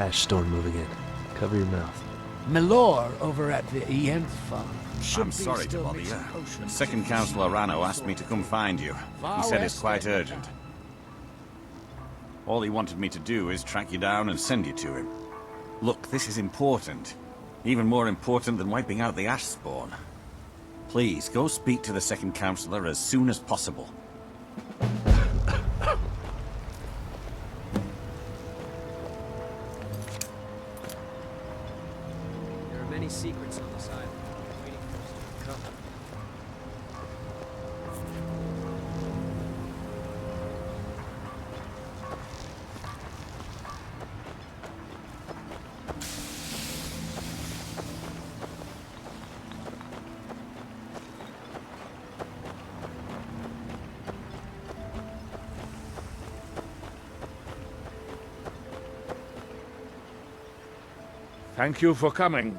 Ash storm moving in. Cover your mouth. Milor over at the Ienth farm. I'm sorry to bother you. Second Councillor Rano asked me to come find you. He said it's quite urgent. All he wanted me to do is track you down and send you to him. Look, this is important. Even more important than wiping out the Ash spawn. Please, go speak to the second Councillor as soon as possible. There are many secrets on this island, waiting for us to uncover. Thank you for coming.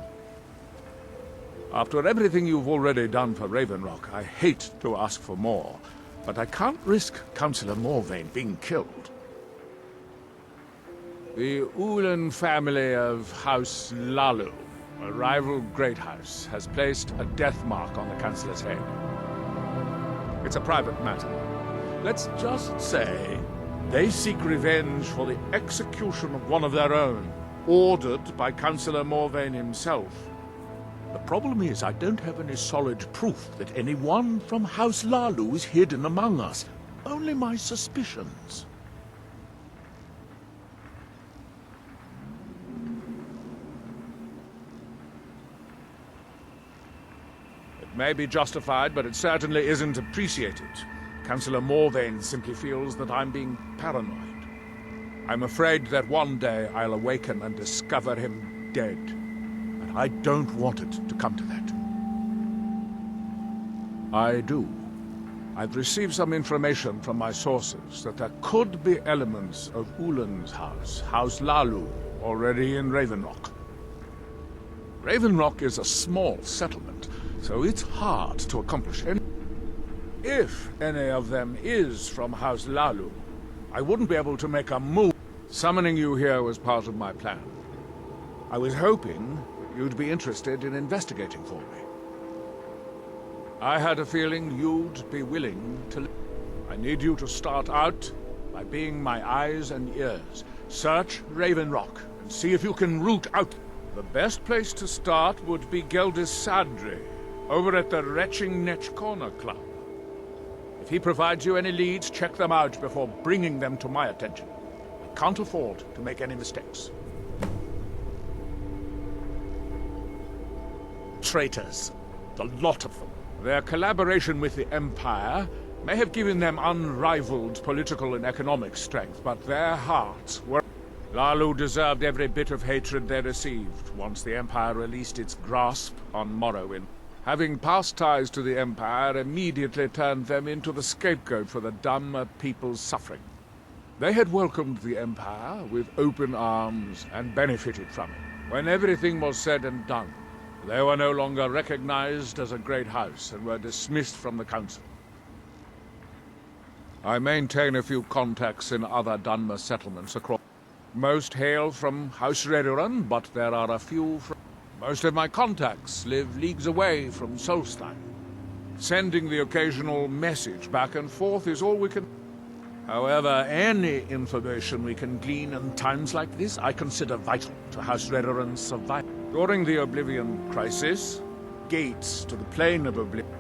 After everything you've already done for Raven Rock, I hate to ask for more, but I can't risk Councillor Morvain being killed. The Ulan family of House Lalu, a rival great house, has placed a death mark on the Councillor's head. It's a private matter. Let's just say they seek revenge for the execution of one of their own, ordered by Councillor Morvain himself. The problem is I don't have any solid proof that anyone from House Lalu is hidden among us. Only my suspicions. It may be justified, but it certainly isn't appreciated. Councillor Morvain simply feels that I'm being paranoid. I'm afraid that one day I'll awaken and discover him dead. And I don't want it to come to that. I do. I've received some information from my sources that there could be elements of Ulan's house, House Lalu, already in Raven Rock. Raven Rock is a small settlement, so it's hard to accomplish anything. If any of them is from House Lalu, I wouldn't be able to make a move. Summoning you here was part of my plan. I was hoping you'd be interested in investigating for me. I had a feeling you'd be willing to... I need you to start out by being my eyes and ears. Search Raven Rock and see if you can root out... The best place to start would be Geldis Sadri, over at the Retching Netch Corner Club. If he provides you any leads, check them out before bringing them to my attention. I can't afford to make any mistakes. Traitors. The lot of them. Their collaboration with the Empire may have given them unrivaled political and economic strength, but their hearts were... Lalu deserved every bit of hatred they received once the Empire released its grasp on Morrowind. Having past ties to the Empire immediately turned them into the scapegoat for the Dhamma people's suffering. They had welcomed the Empire with open arms and benefited from it. When everything was said and done, they were no longer recognized as a great house and were dismissed from the council. I maintain a few contacts in other Dhamma settlements across... Most hail from House Redoran, but there are a few from... Most of my contacts live leagues away from Solstein. Sending the occasional message back and forth is all we can... However, any information we can glean in times like this I consider vital to House Redoran's survival. During the Oblivion Crisis, gates to the Plane of Oblivion,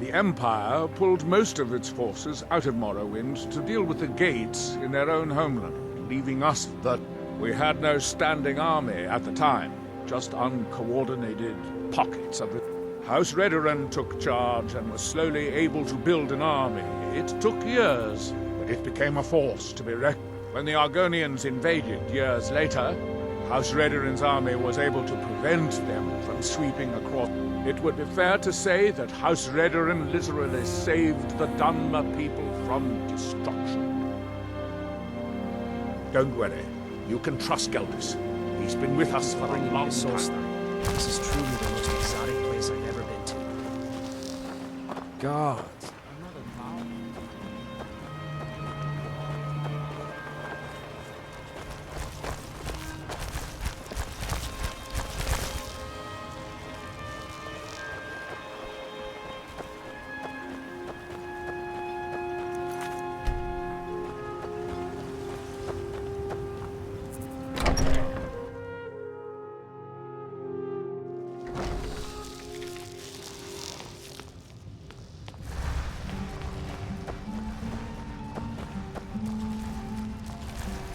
the Empire pulled most of its forces out of Morrowind to deal with the gates in their own homeland, leaving us the... We had no standing army at the time, just uncoordinated pockets of it. House Redoran took charge and was slowly able to build an army. It took years, but it became a force to be reckoned. When the Argonians invaded years later, House Redoran's army was able to prevent them from sweeping across. It would be fair to say that House Redoran literally saved the Dhamma people from destruction. Don't worry. You can trust Geldis. He's been with us for a long time. This is truly the most exotic place I've ever been to. God.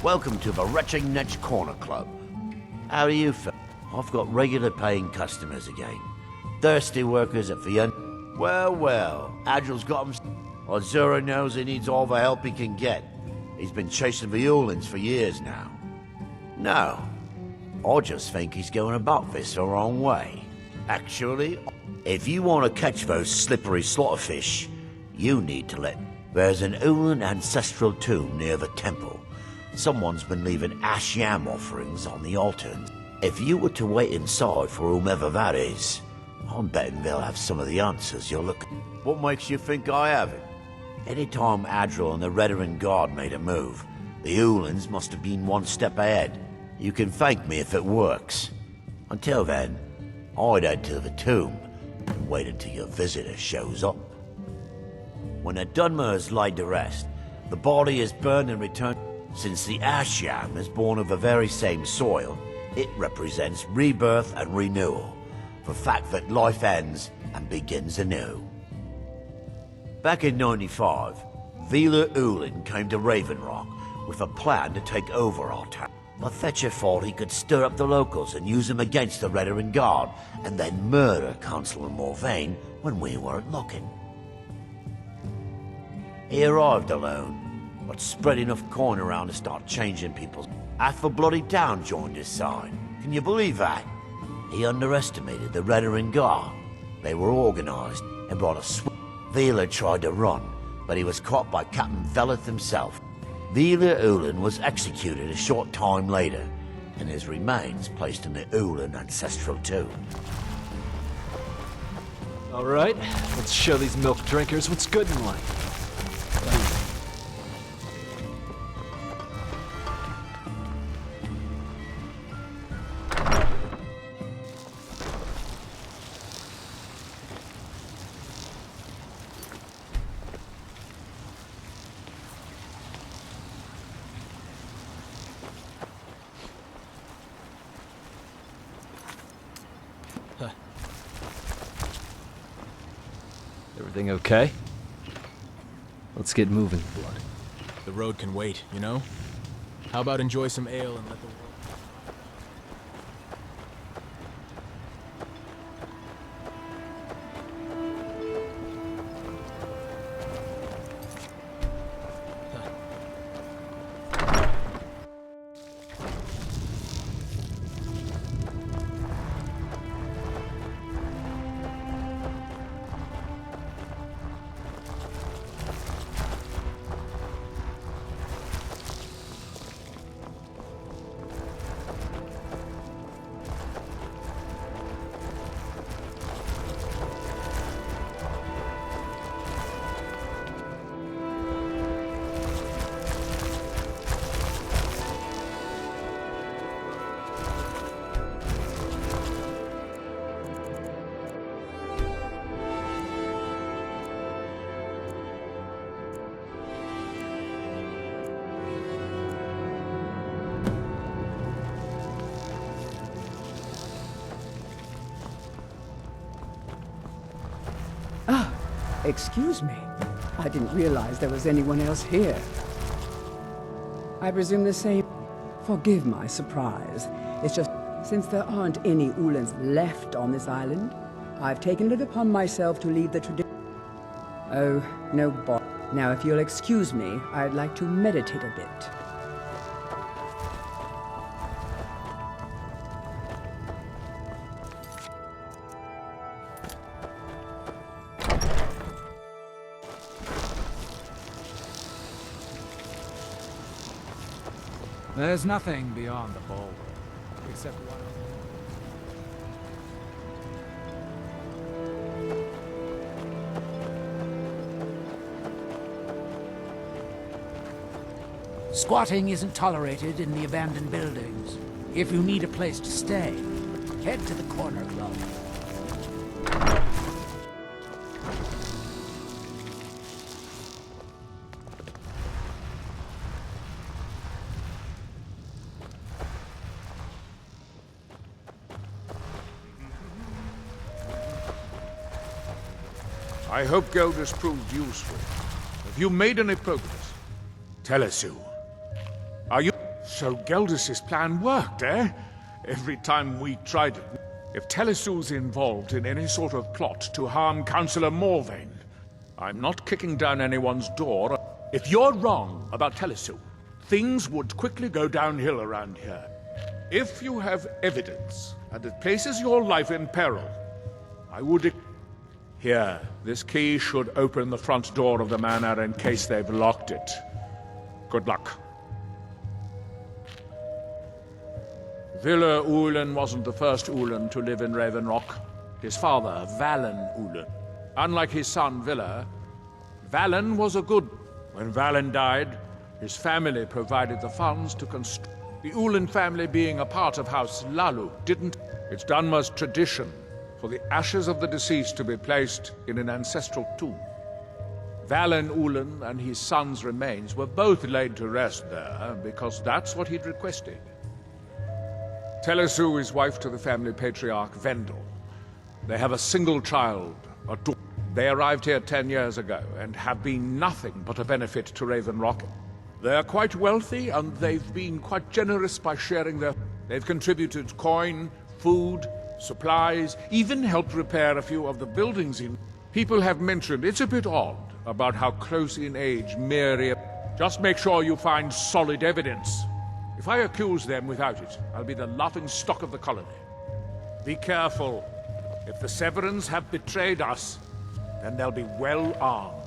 Welcome to the Retching Netch Corner Club. How do you feel? I've got regular paying customers again. Thirsty workers at the end. Well, Agil's got him. Azura knows he needs all the help he can get. He's been chasing the Ulins for years now. No, I just think he's going about this the wrong way. Actually, if you want to catch those slippery slaughterfish, you need to let... There's an Ulin ancestral tomb near the temple. Someone's been leaving ash yam offerings on the altar. If you were to wait inside for whomever that is, I'm betting they'll have some of the answers you're looking... What makes you think I haven't? Anytime Adril and the Redarin Guard made a move, the Ulins must have been one step ahead. You can thank me if it works. Until then, I'd head to the tomb and wait until your visitor shows up. When a Dunmer is laid to rest, the body is burned and returned. Since the ash yam is born of the very same soil, it represents rebirth and renewal, the fact that life ends and begins anew. Back in 95, Vila Ulin came to Raven Rock with a plan to take over our town. But Fetcher thought he could stir up the locals and use them against the Redarin Guard, and then murder Constable Morvain when we weren't looking. He arrived alone, but spread enough coin around to start changing people's... Half the bloody town joined his side. Can you believe that? He underestimated the Redarin Guard. They were organized and brought a swift... Vila tried to run, but he was caught by Captain Veleth himself. Vila Ulin was executed a short time later, and his remains placed in the Ulin ancestral tomb. All right, let's show these milk drinkers what's good in life. Everything okay? Let's get moving, Blood. The road can wait, you know? How about enjoy some ale and let the world... Excuse me. I didn't realize there was anyone else here. I presume the same... Forgive my surprise. It's just, since there aren't any Ulins left on this island, I've taken it upon myself to lead the tradition. Oh, no bother. Now, if you'll excuse me, I'd like to meditate a bit. There's nothing beyond the bulwark, except one... Squatting isn't tolerated in the abandoned buildings. If you need a place to stay, head to the corner club. I hope Gelders proved useful. Have you made any progress? Tell us who. Are you... So Geldus's plan worked, eh? Every time we tried it. If Telesu's involved in any sort of plot to harm Councillor Morvain, I'm not kicking down anyone's door. If you're wrong about Telesu, things would quickly go downhill around here. If you have evidence, and it places your life in peril, I would... Here, this key should open the front door of the manor in case they've locked it. Good luck. Villa Ulen wasn't the first Ulen to live in Raven Rock. His father, Valen Ulen. Unlike his son, Villa, Valen was a good... When Valen died, his family provided the funds to construct... The Ulen family being a part of House Lalu didn't... It's Dunmer's tradition for the ashes of the deceased to be placed in an ancestral tomb. Valen Ulen and his son's remains were both laid to rest there because that's what he'd requested. Telesu is wife to the family patriarch Vendel. They have a single child, a daughter. They arrived here 10 years ago and have been nothing but a benefit to Raven Rock. They're quite wealthy and they've been quite generous by sharing their... They've contributed coin, food, supplies, even helped repair a few of the buildings in... People have mentioned it's a bit odd about how close in age Mary... Just make sure you find solid evidence. If I accuse them without it, I'll be the laughing stock of the colony. Be careful. If the Severans have betrayed us, then they'll be well armed.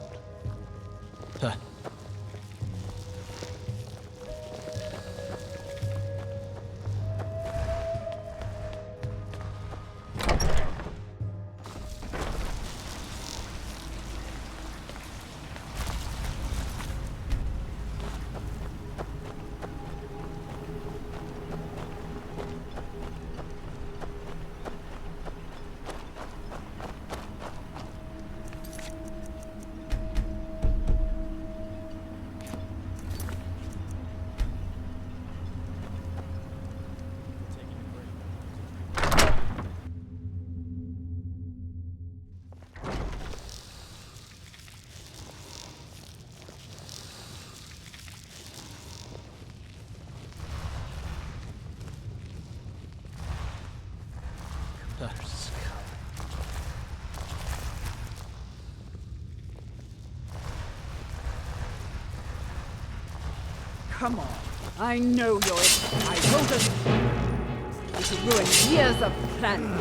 Come on. I know you're... I wrote a... to ruin years of planning.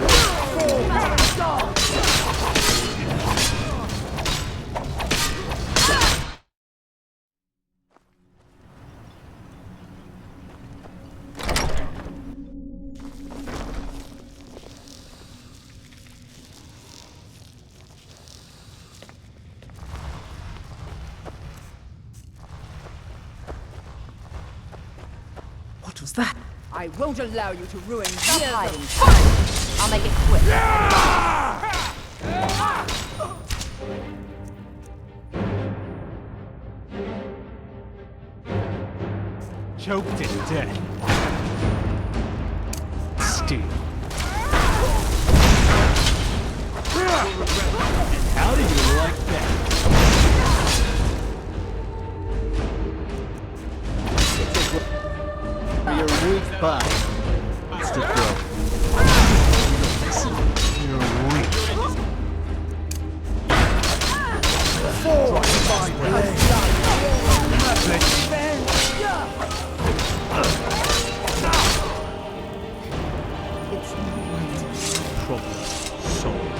What was that? I won't allow you to ruin Stop years hiding. of... I'll make it quick. Choked to death. Steve. How do you like that? Your weak spot. It's to throw. You're weak. Problem solved.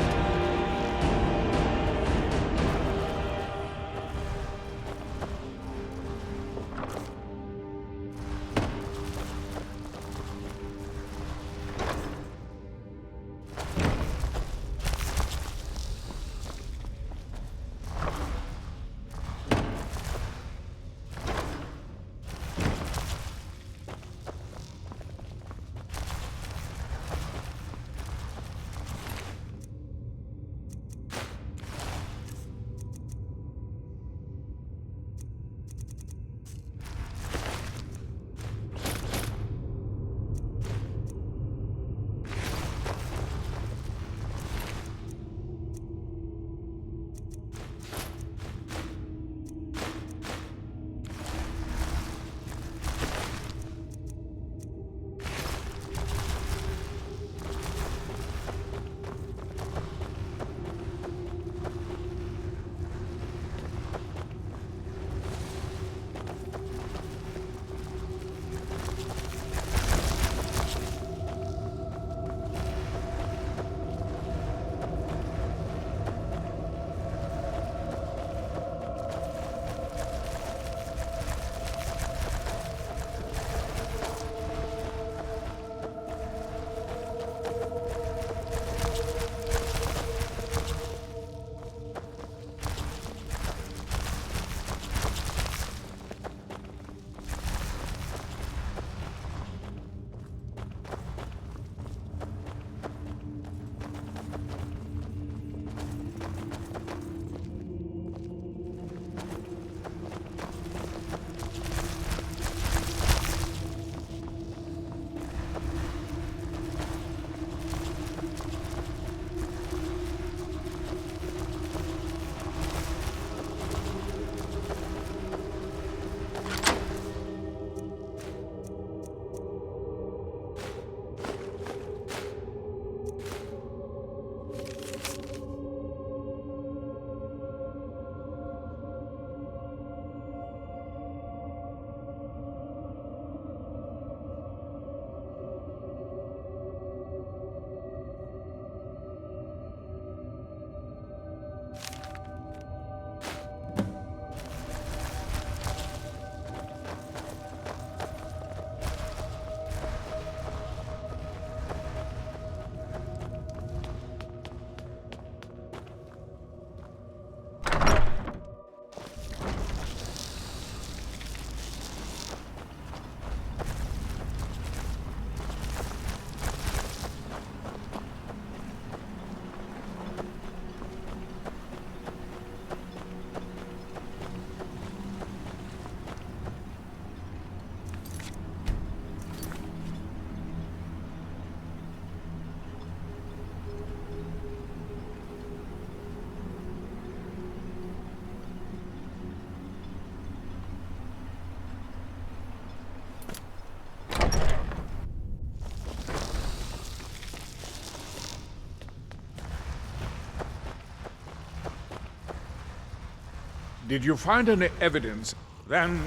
Did you find any evidence? Then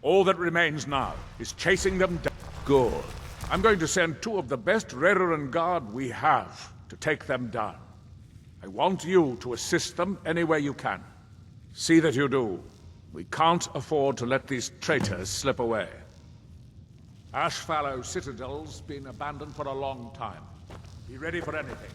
all that remains now is chasing them down. Good. I'm going to send 2 of the best Redoran Guard we have to take them down. I want you to assist them any way you can. See that you do. We can't afford to let these traitors slip away. Ashfallow Citadel's been abandoned for a long time. Be ready for anything.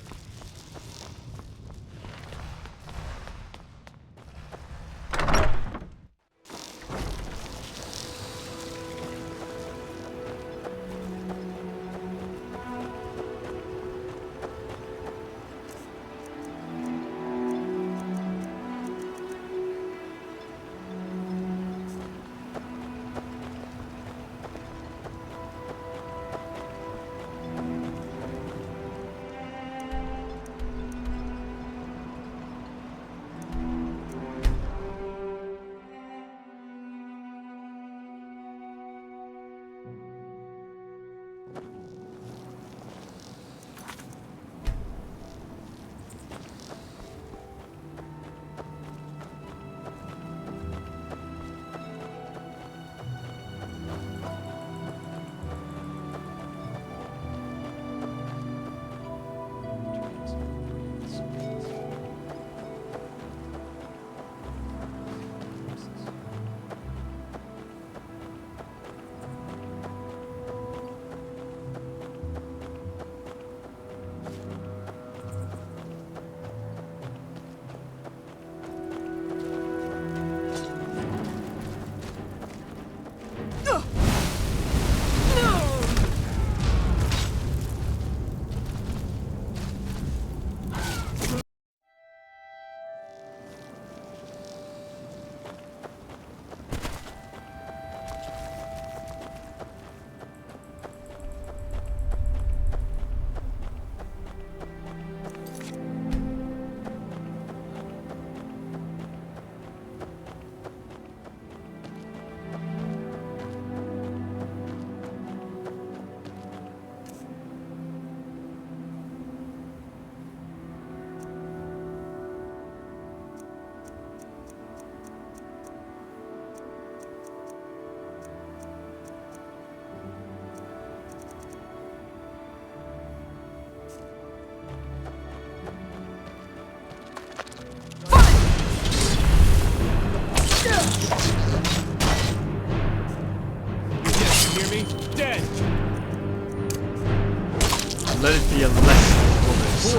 Let it be a lesson for this.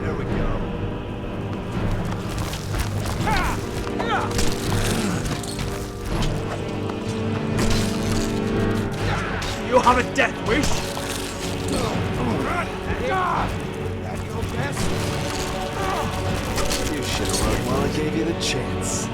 There we go. You have a death wish? You should have run while I gave you the chance.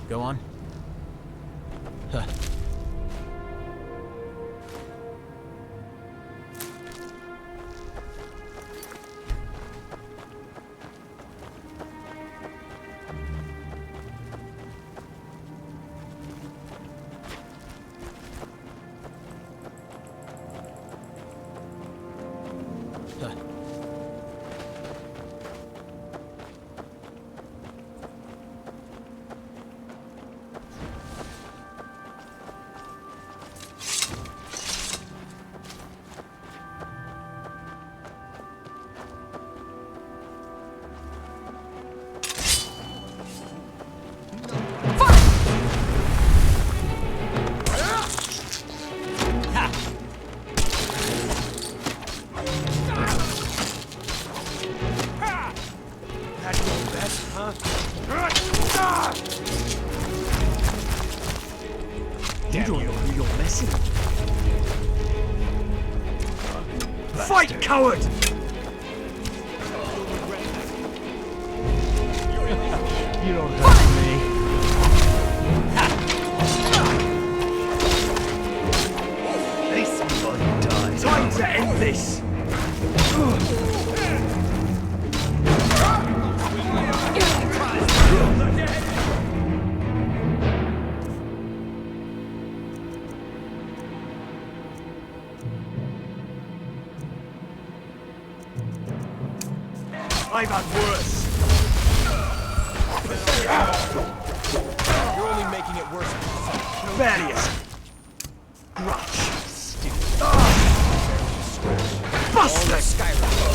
Go on. Huh. Huh. You don't know who you're messing with. Fight, coward! You don't hurt me. This blood dies. Time to end this! I've had worse. You're only making it worse. Various. Grudge. Stupid. All Bust the it! Skyrim.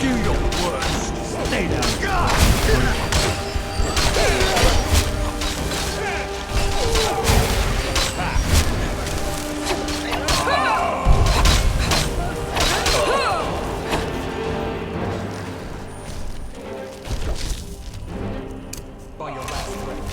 Do your worst. Stay down. By your last breath.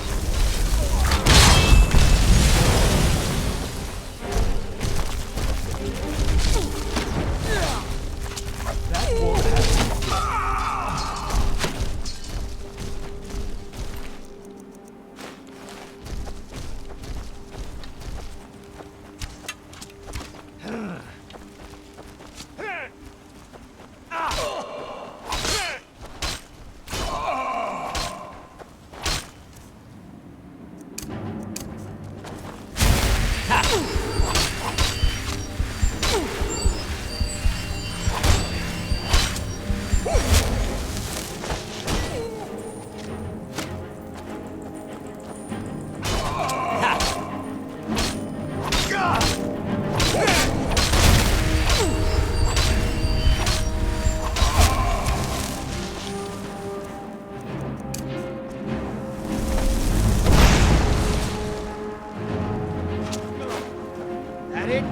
That it?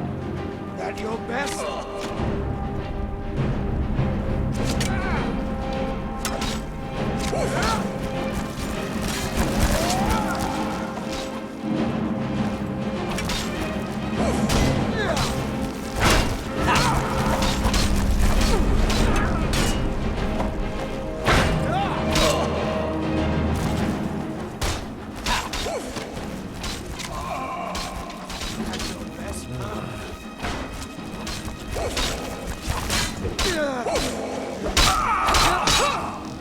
That your best?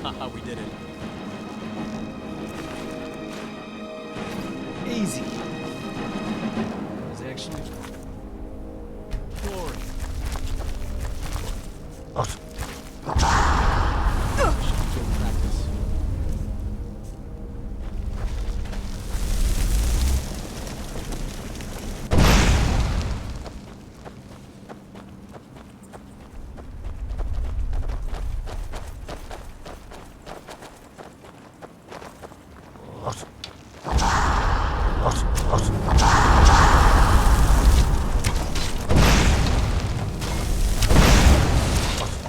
Haha, we did it. Easy. It was actually boring. Good practice.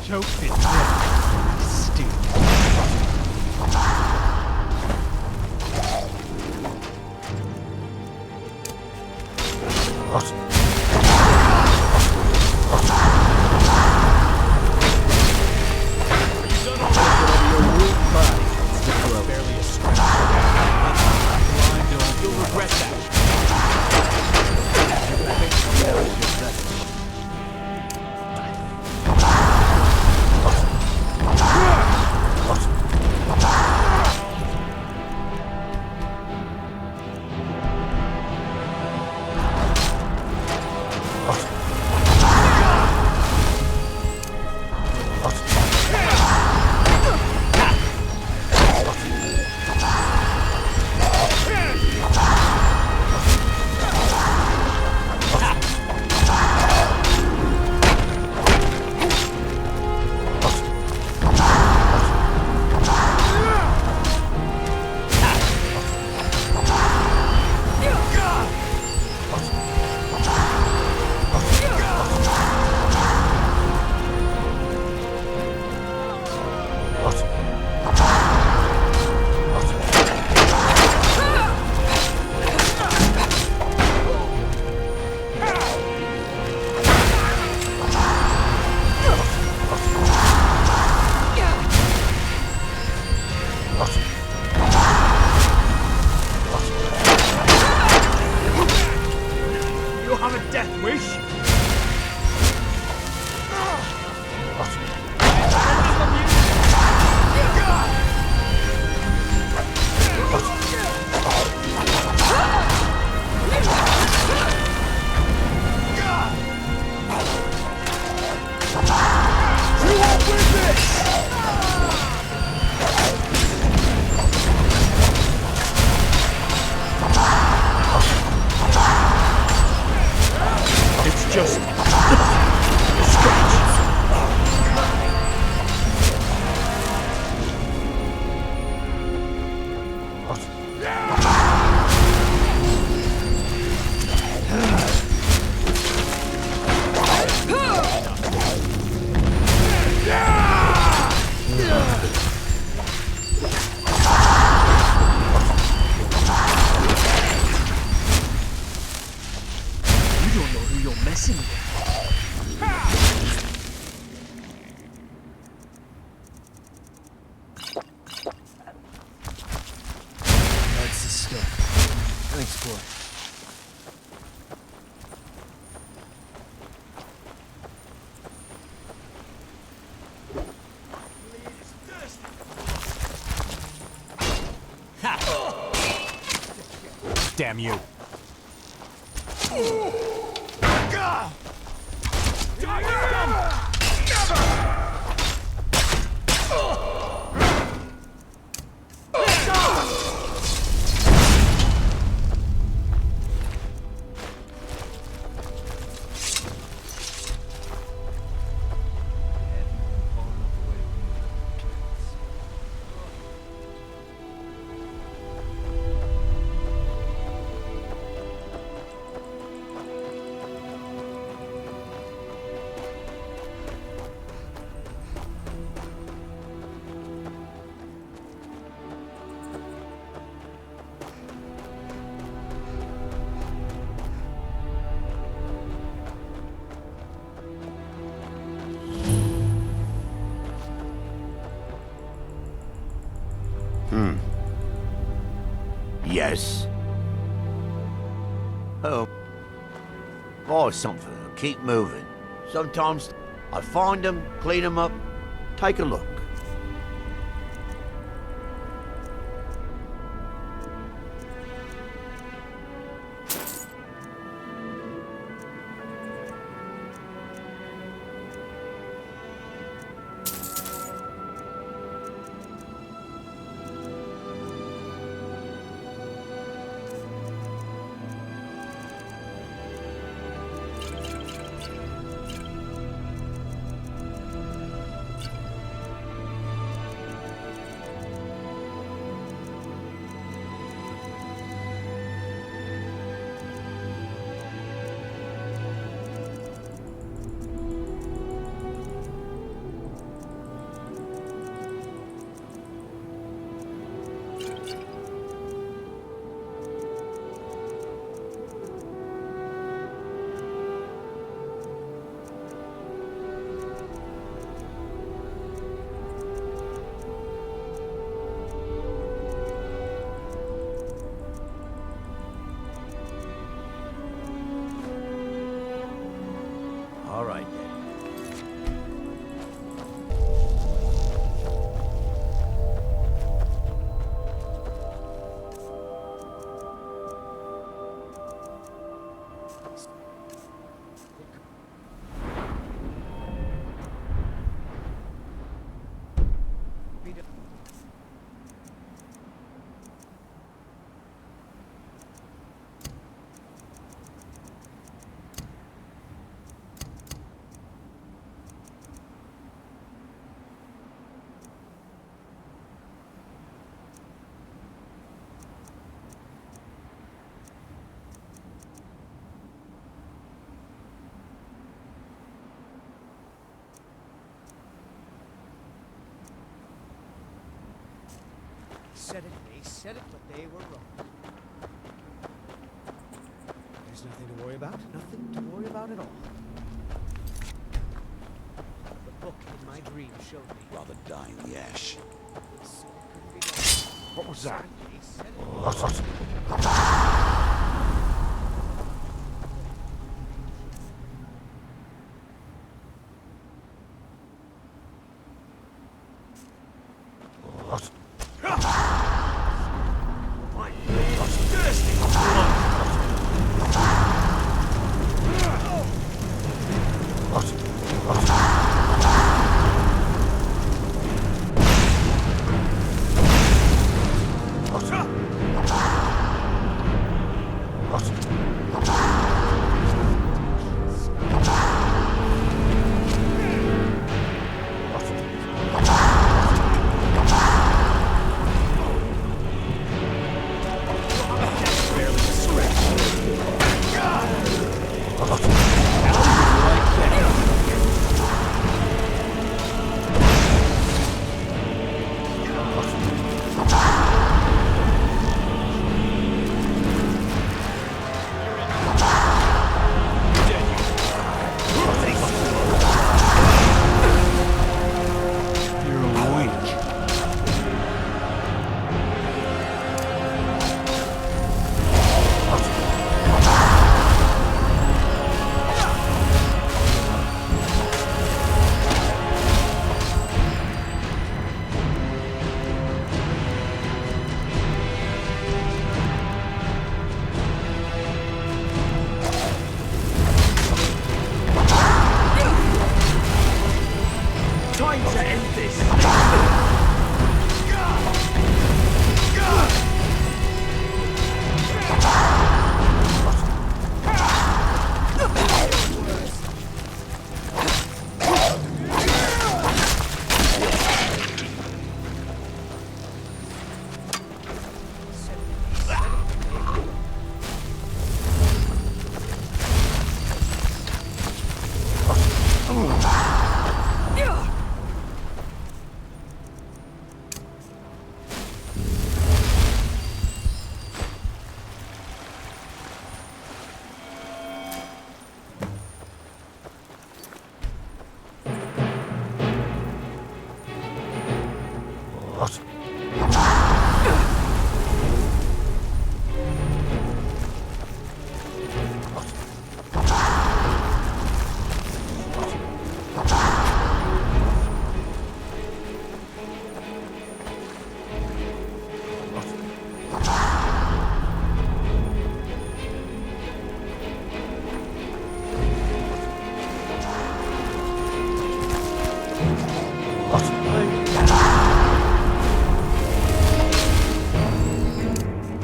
Choke it down. Stupid. Barely a scratch. You'll regret that. death wish? It's just That's the stuff. Thanks, boy. Damn you. Yes. Oh. Buy something and keep moving. Sometimes I find them, clean them up, take a look. All right, then. They said it, but they were wrong. There's nothing to worry about. Nothing to worry about at all. The book in my dream showed me. Rather die in the ash. What was that? They said it.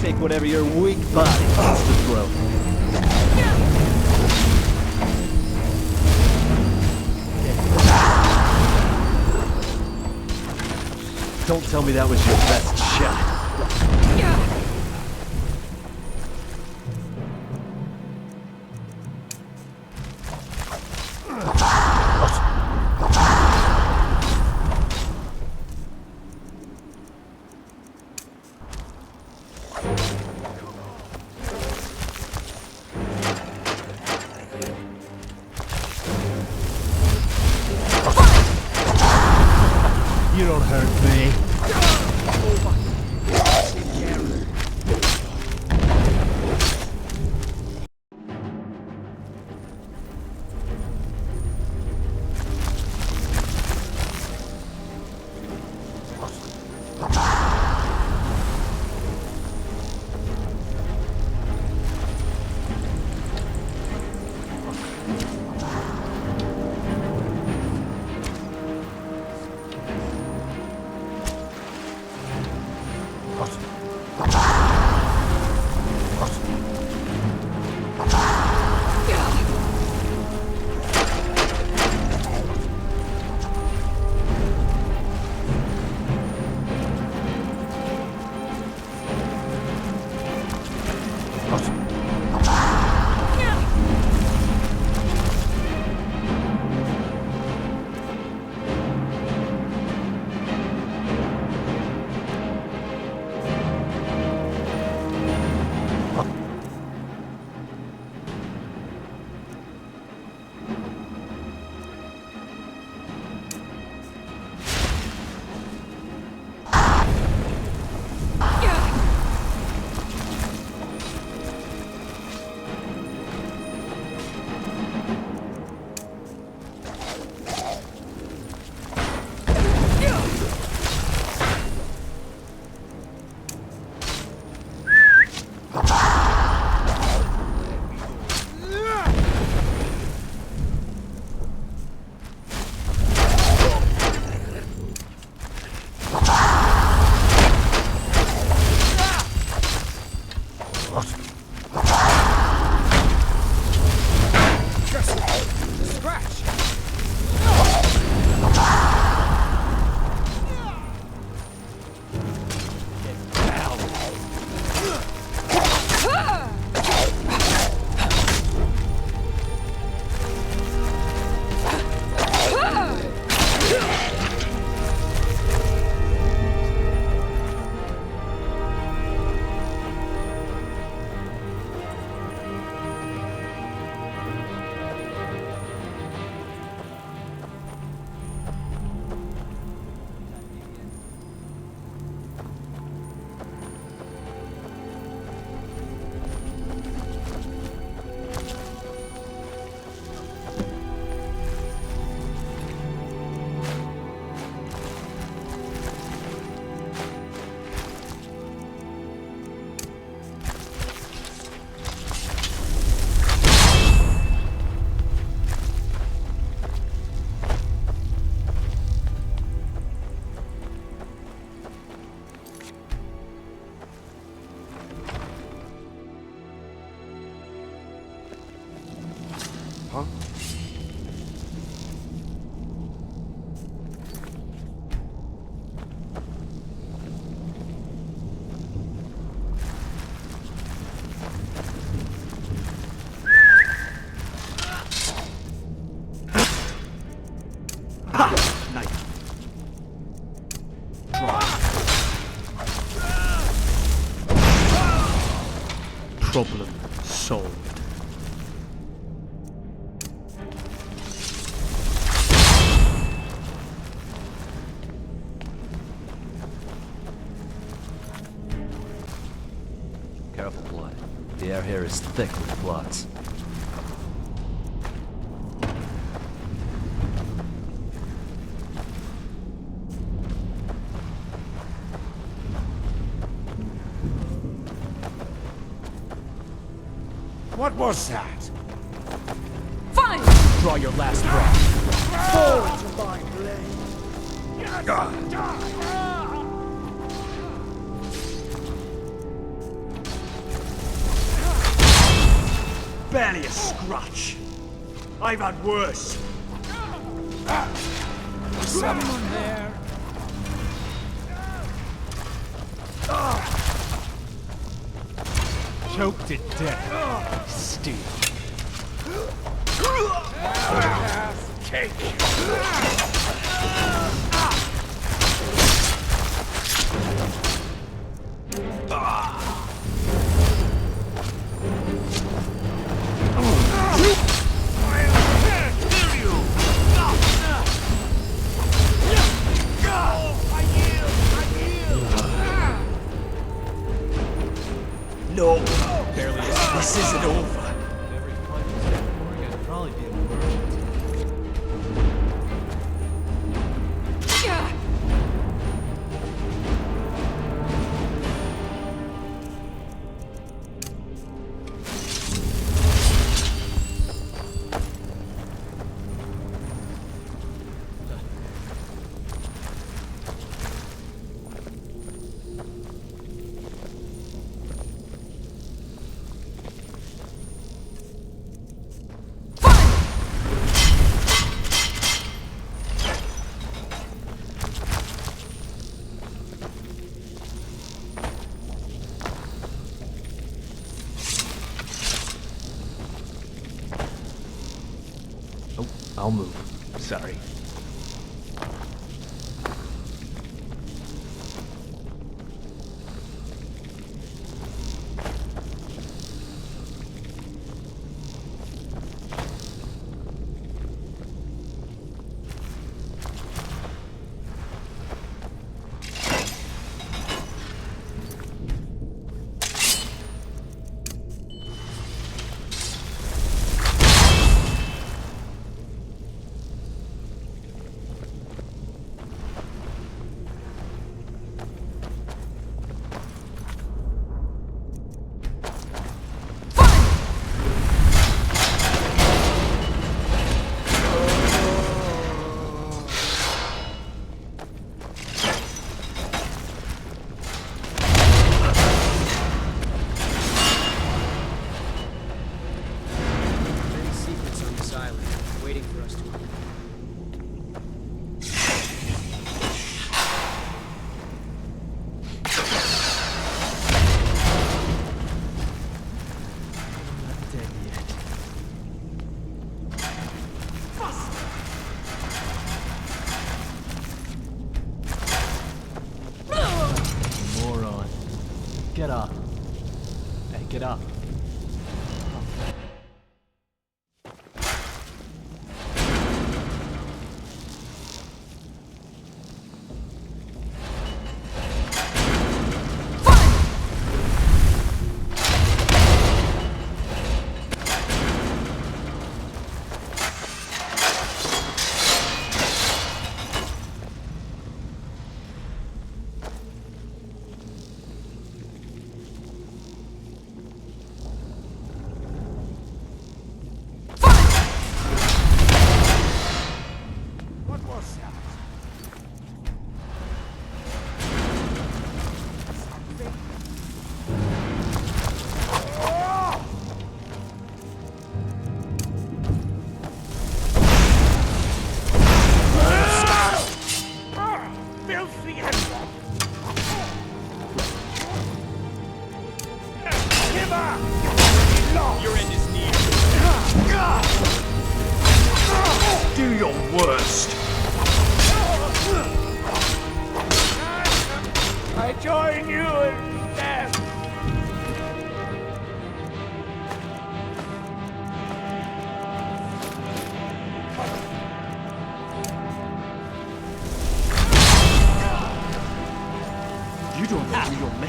Take whatever your weak body wants to throw. Don't tell me that was your best shot. You don't hurt me. Huh? Problem solved. Careful, blood. The air here is thick with bloods. What was that? Fine! Draw your last breath. Forward to my blade. Barely a scratch. I've had worse. Someone there. Choked to death. Steve. No, this isn't over. Every punch is that pouring, I'd probably be in the world. I'll move. Sorry.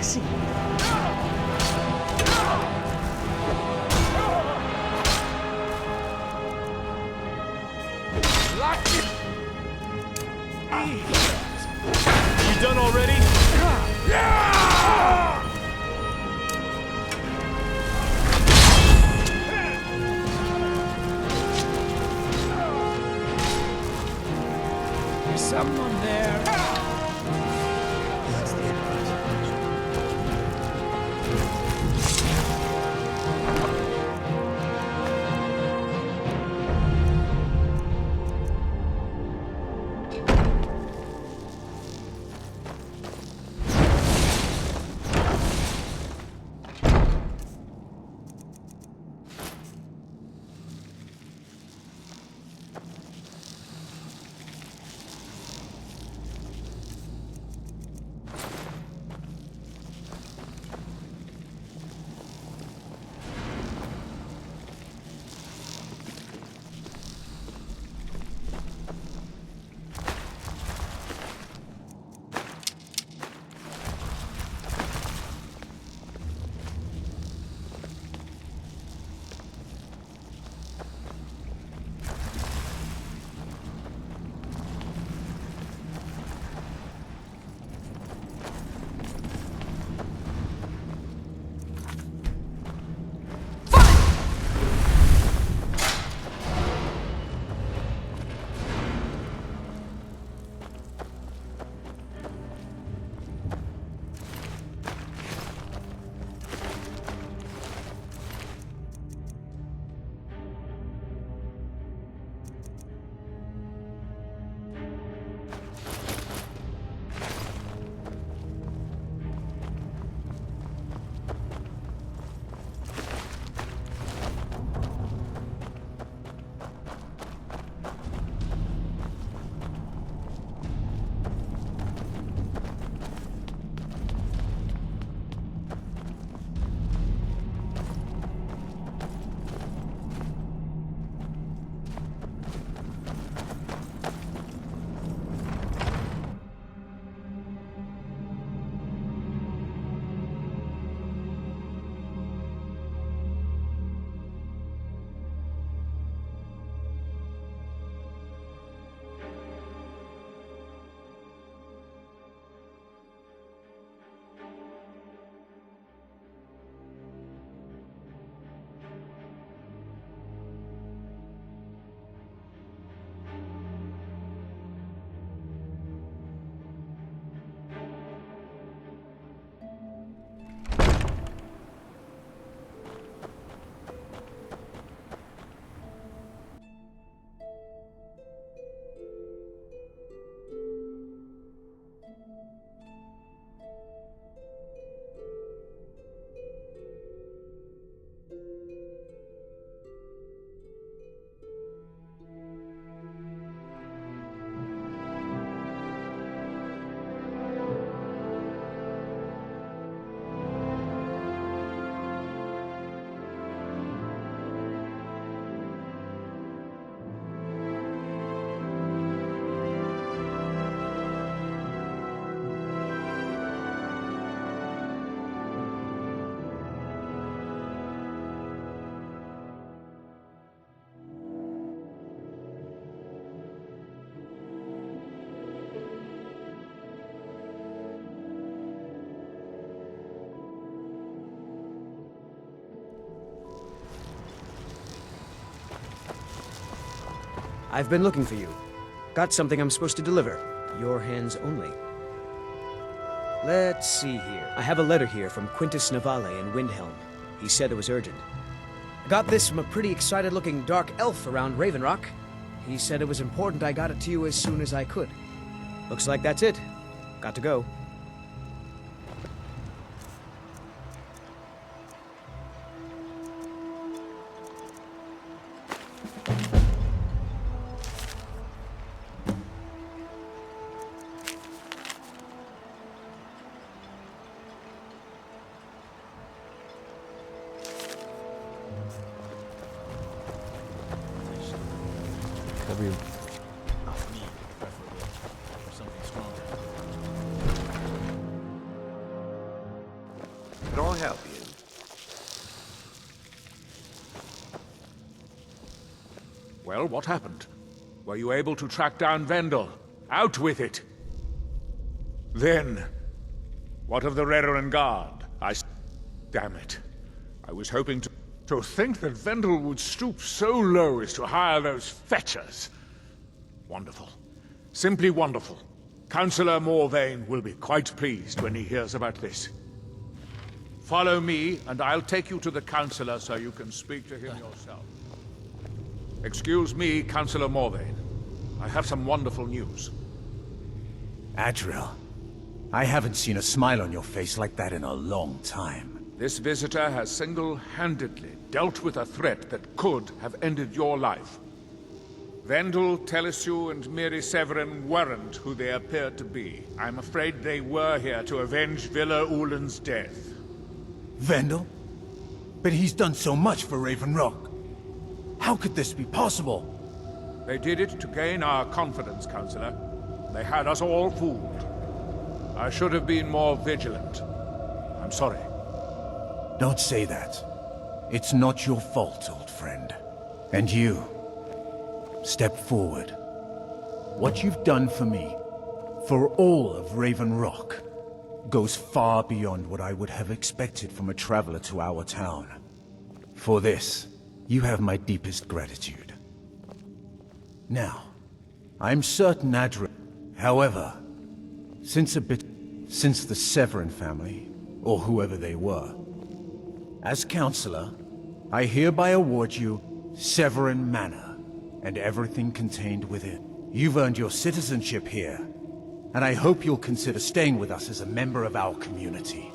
sexy. You done already? There's someone there. I've been looking for you. Got something I'm supposed to deliver. Your hands only. Let's see here. I have a letter here from Quintus Navale in Windhelm. He said it was urgent. I got this from a pretty excited-looking dark elf around Raven Rock. He said it was important I got it to you as soon as I could. Looks like that's it. Got to go. Cover your... Oh, me, preferably. Or something stronger. Well, what happened? Were you able to track down Vendel? Out with it! Then, what of the Redoran Guard? Damn it. I was hoping to think that Vendel would stoop so low as to hire those fetchers. Wonderful. Simply wonderful. Councillor Morvain will be quite pleased when he hears about this. Follow me, and I'll take you to the Councillor so you can speak to him yourself. Excuse me, Councillor Morvain. I have some wonderful news. Adriel, I haven't seen a smile on your face like that in a long time. This visitor has single-handedly dealt with a threat that could have ended your life. Vendel, Telesue, and Miri Severin weren't who they appeared to be. I'm afraid they were here to avenge Villa Ulan's death. Vendel? But he's done so much for Raven Rock. How could this be possible? They did it to gain our confidence, Councillor. They had us all fooled. I should have been more vigilant. I'm sorry. Don't say that. It's not your fault, old friend. And you, step forward. What you've done for me, for all of Raven Rock, goes far beyond what I would have expected from a traveler to our town. For this, you have my deepest gratitude. Now, I'm certain Adriel. However, since the Severin family, or whoever they were, as Counselor, I hereby award you Severin Manor, and everything contained within. You've earned your citizenship here, and I hope you'll consider staying with us as a member of our community.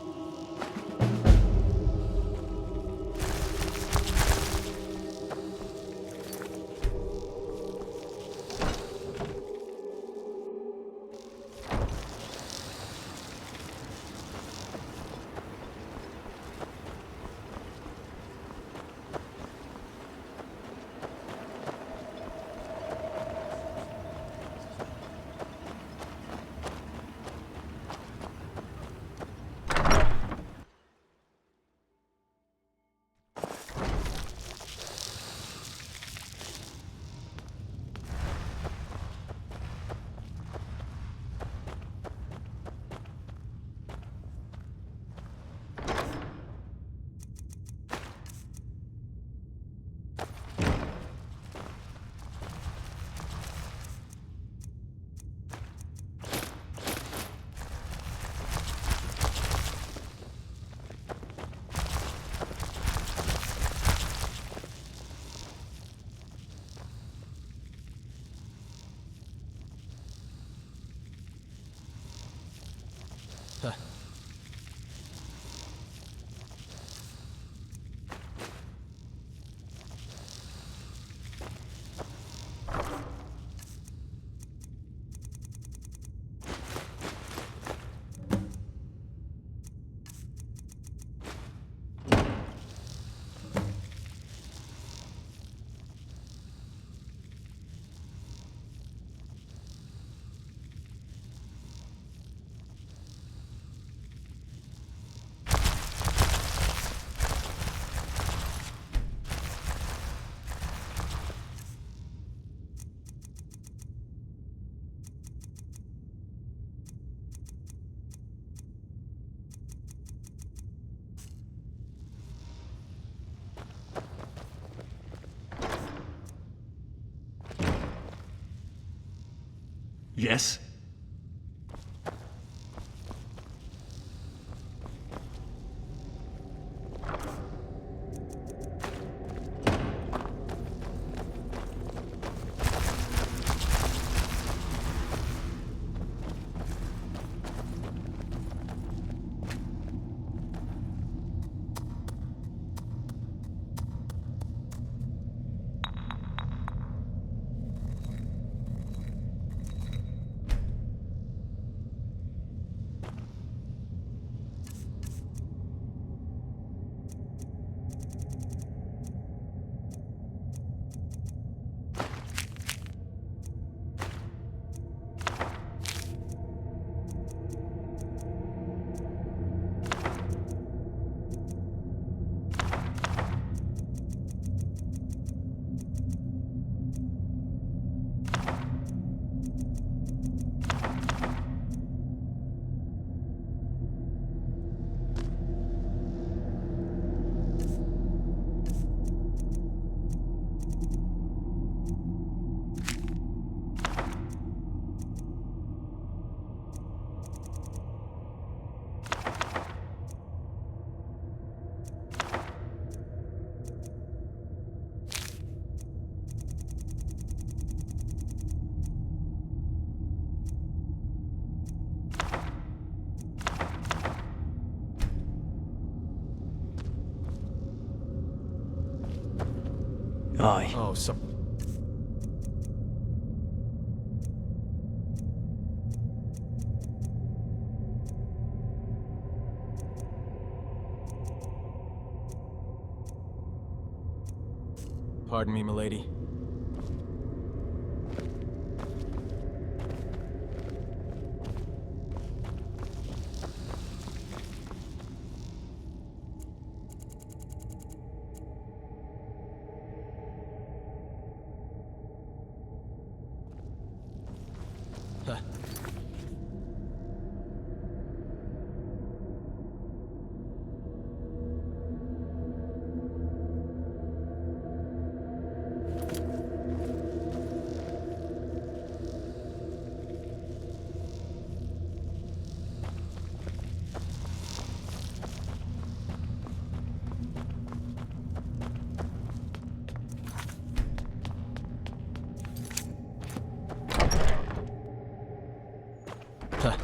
Yes? Aye. Oh, so... Pardon me, milady. Huh. Huh.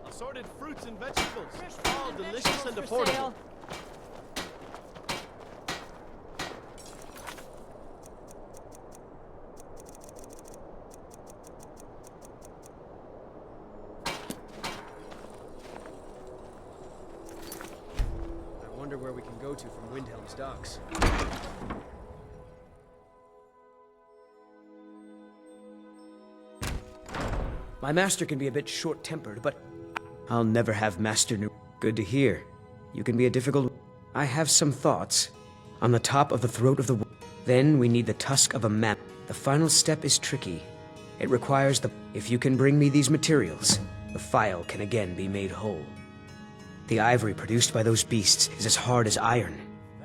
Assorted fruits and vegetables, all delicious and affordable. I wonder where we can go to from Windhelm's docks. My master can be a bit short-tempered, but I'll never have Master New. Good to hear. You can be a difficult... I have some thoughts. On the top of the throat of the... Then we need the tusk of a map. The final step is tricky. It requires the... If you can bring me these materials, the file can again be made whole. The ivory produced by those beasts is as hard as iron.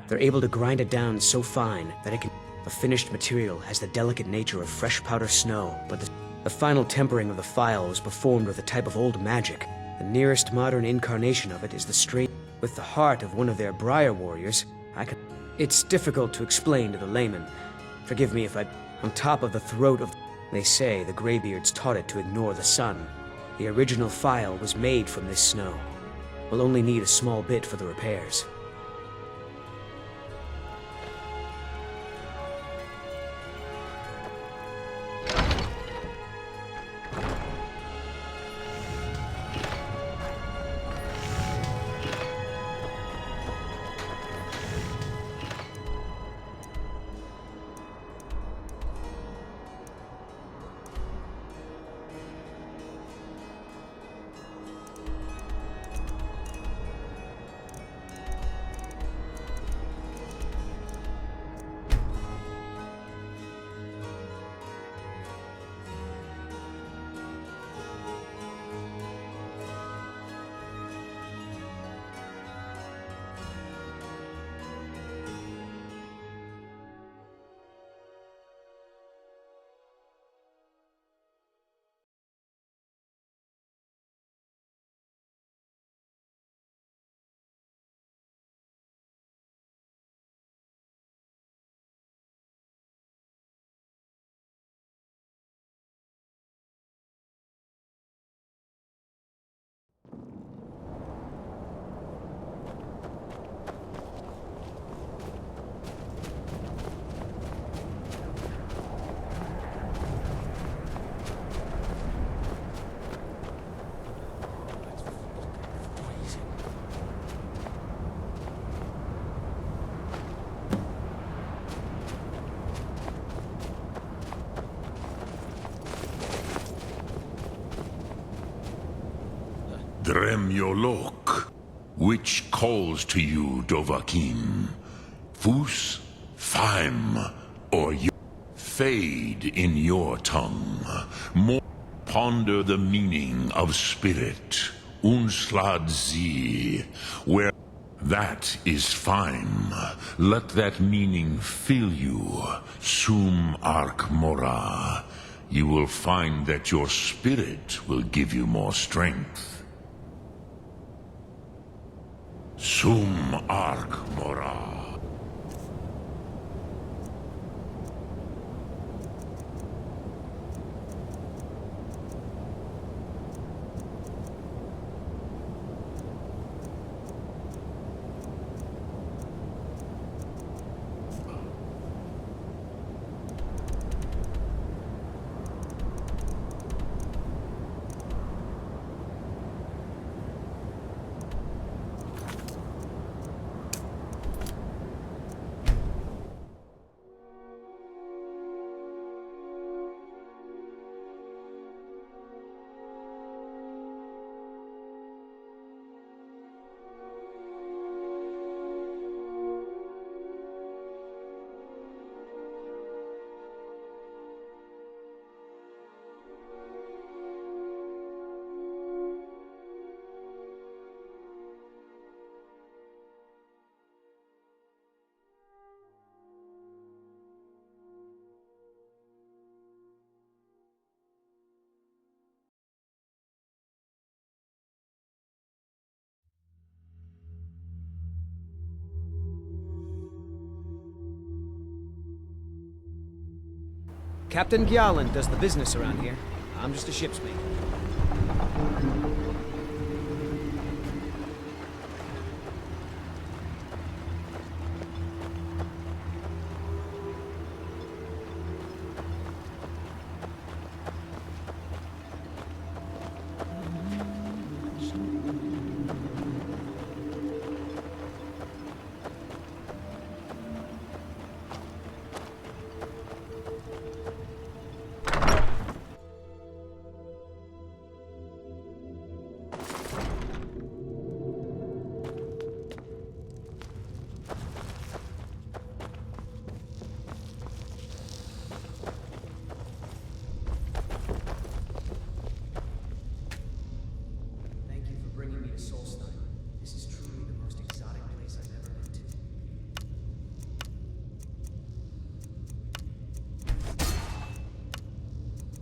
They're able to grind it down so fine that it can... The finished material has the delicate nature of fresh powder snow, but the final tempering of the file was performed with a type of old magic. The nearest modern incarnation of it is the straight... With the heart of one of their Briar warriors, I could... It's difficult to explain to the layman. Forgive me if I... On top of the throat of... They say the Greybeards taught it to ignore the sun. The original file was made from this snow. We'll only need a small bit for the repairs. Dremyolok, which calls to you, Dovahkiin? Fus, Faim, or you? Fade in your tongue. More ponder the meaning of spirit. Unslad Z, where that is fine. Let that meaning fill you. Sum Ark Mora. You will find that your spirit will give you more strength. Sum Ark Mora. Captain Gyalan does the business around here. I'm just a ship's mate.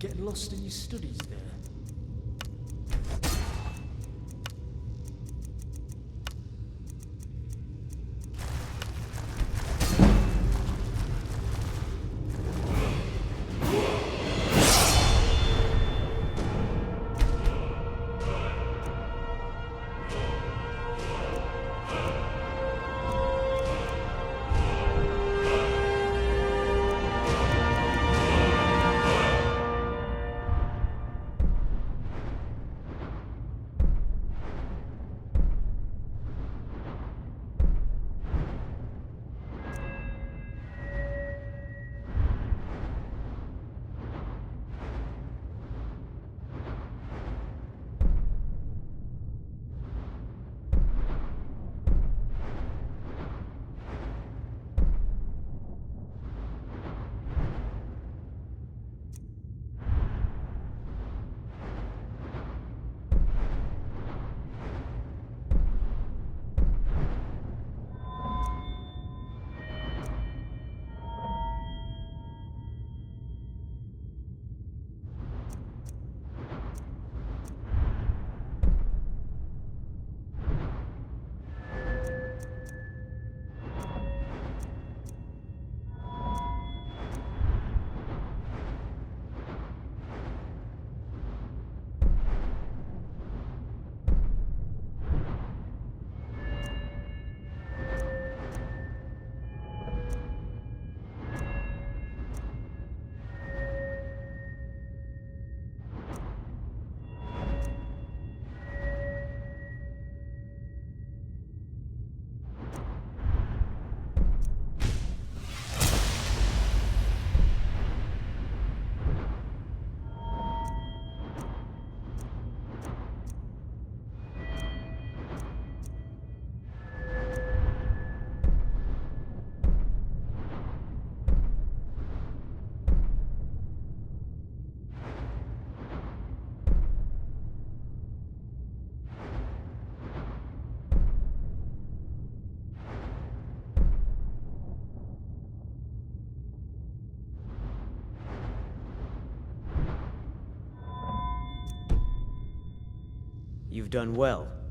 Get lost in your studies there. You've done well.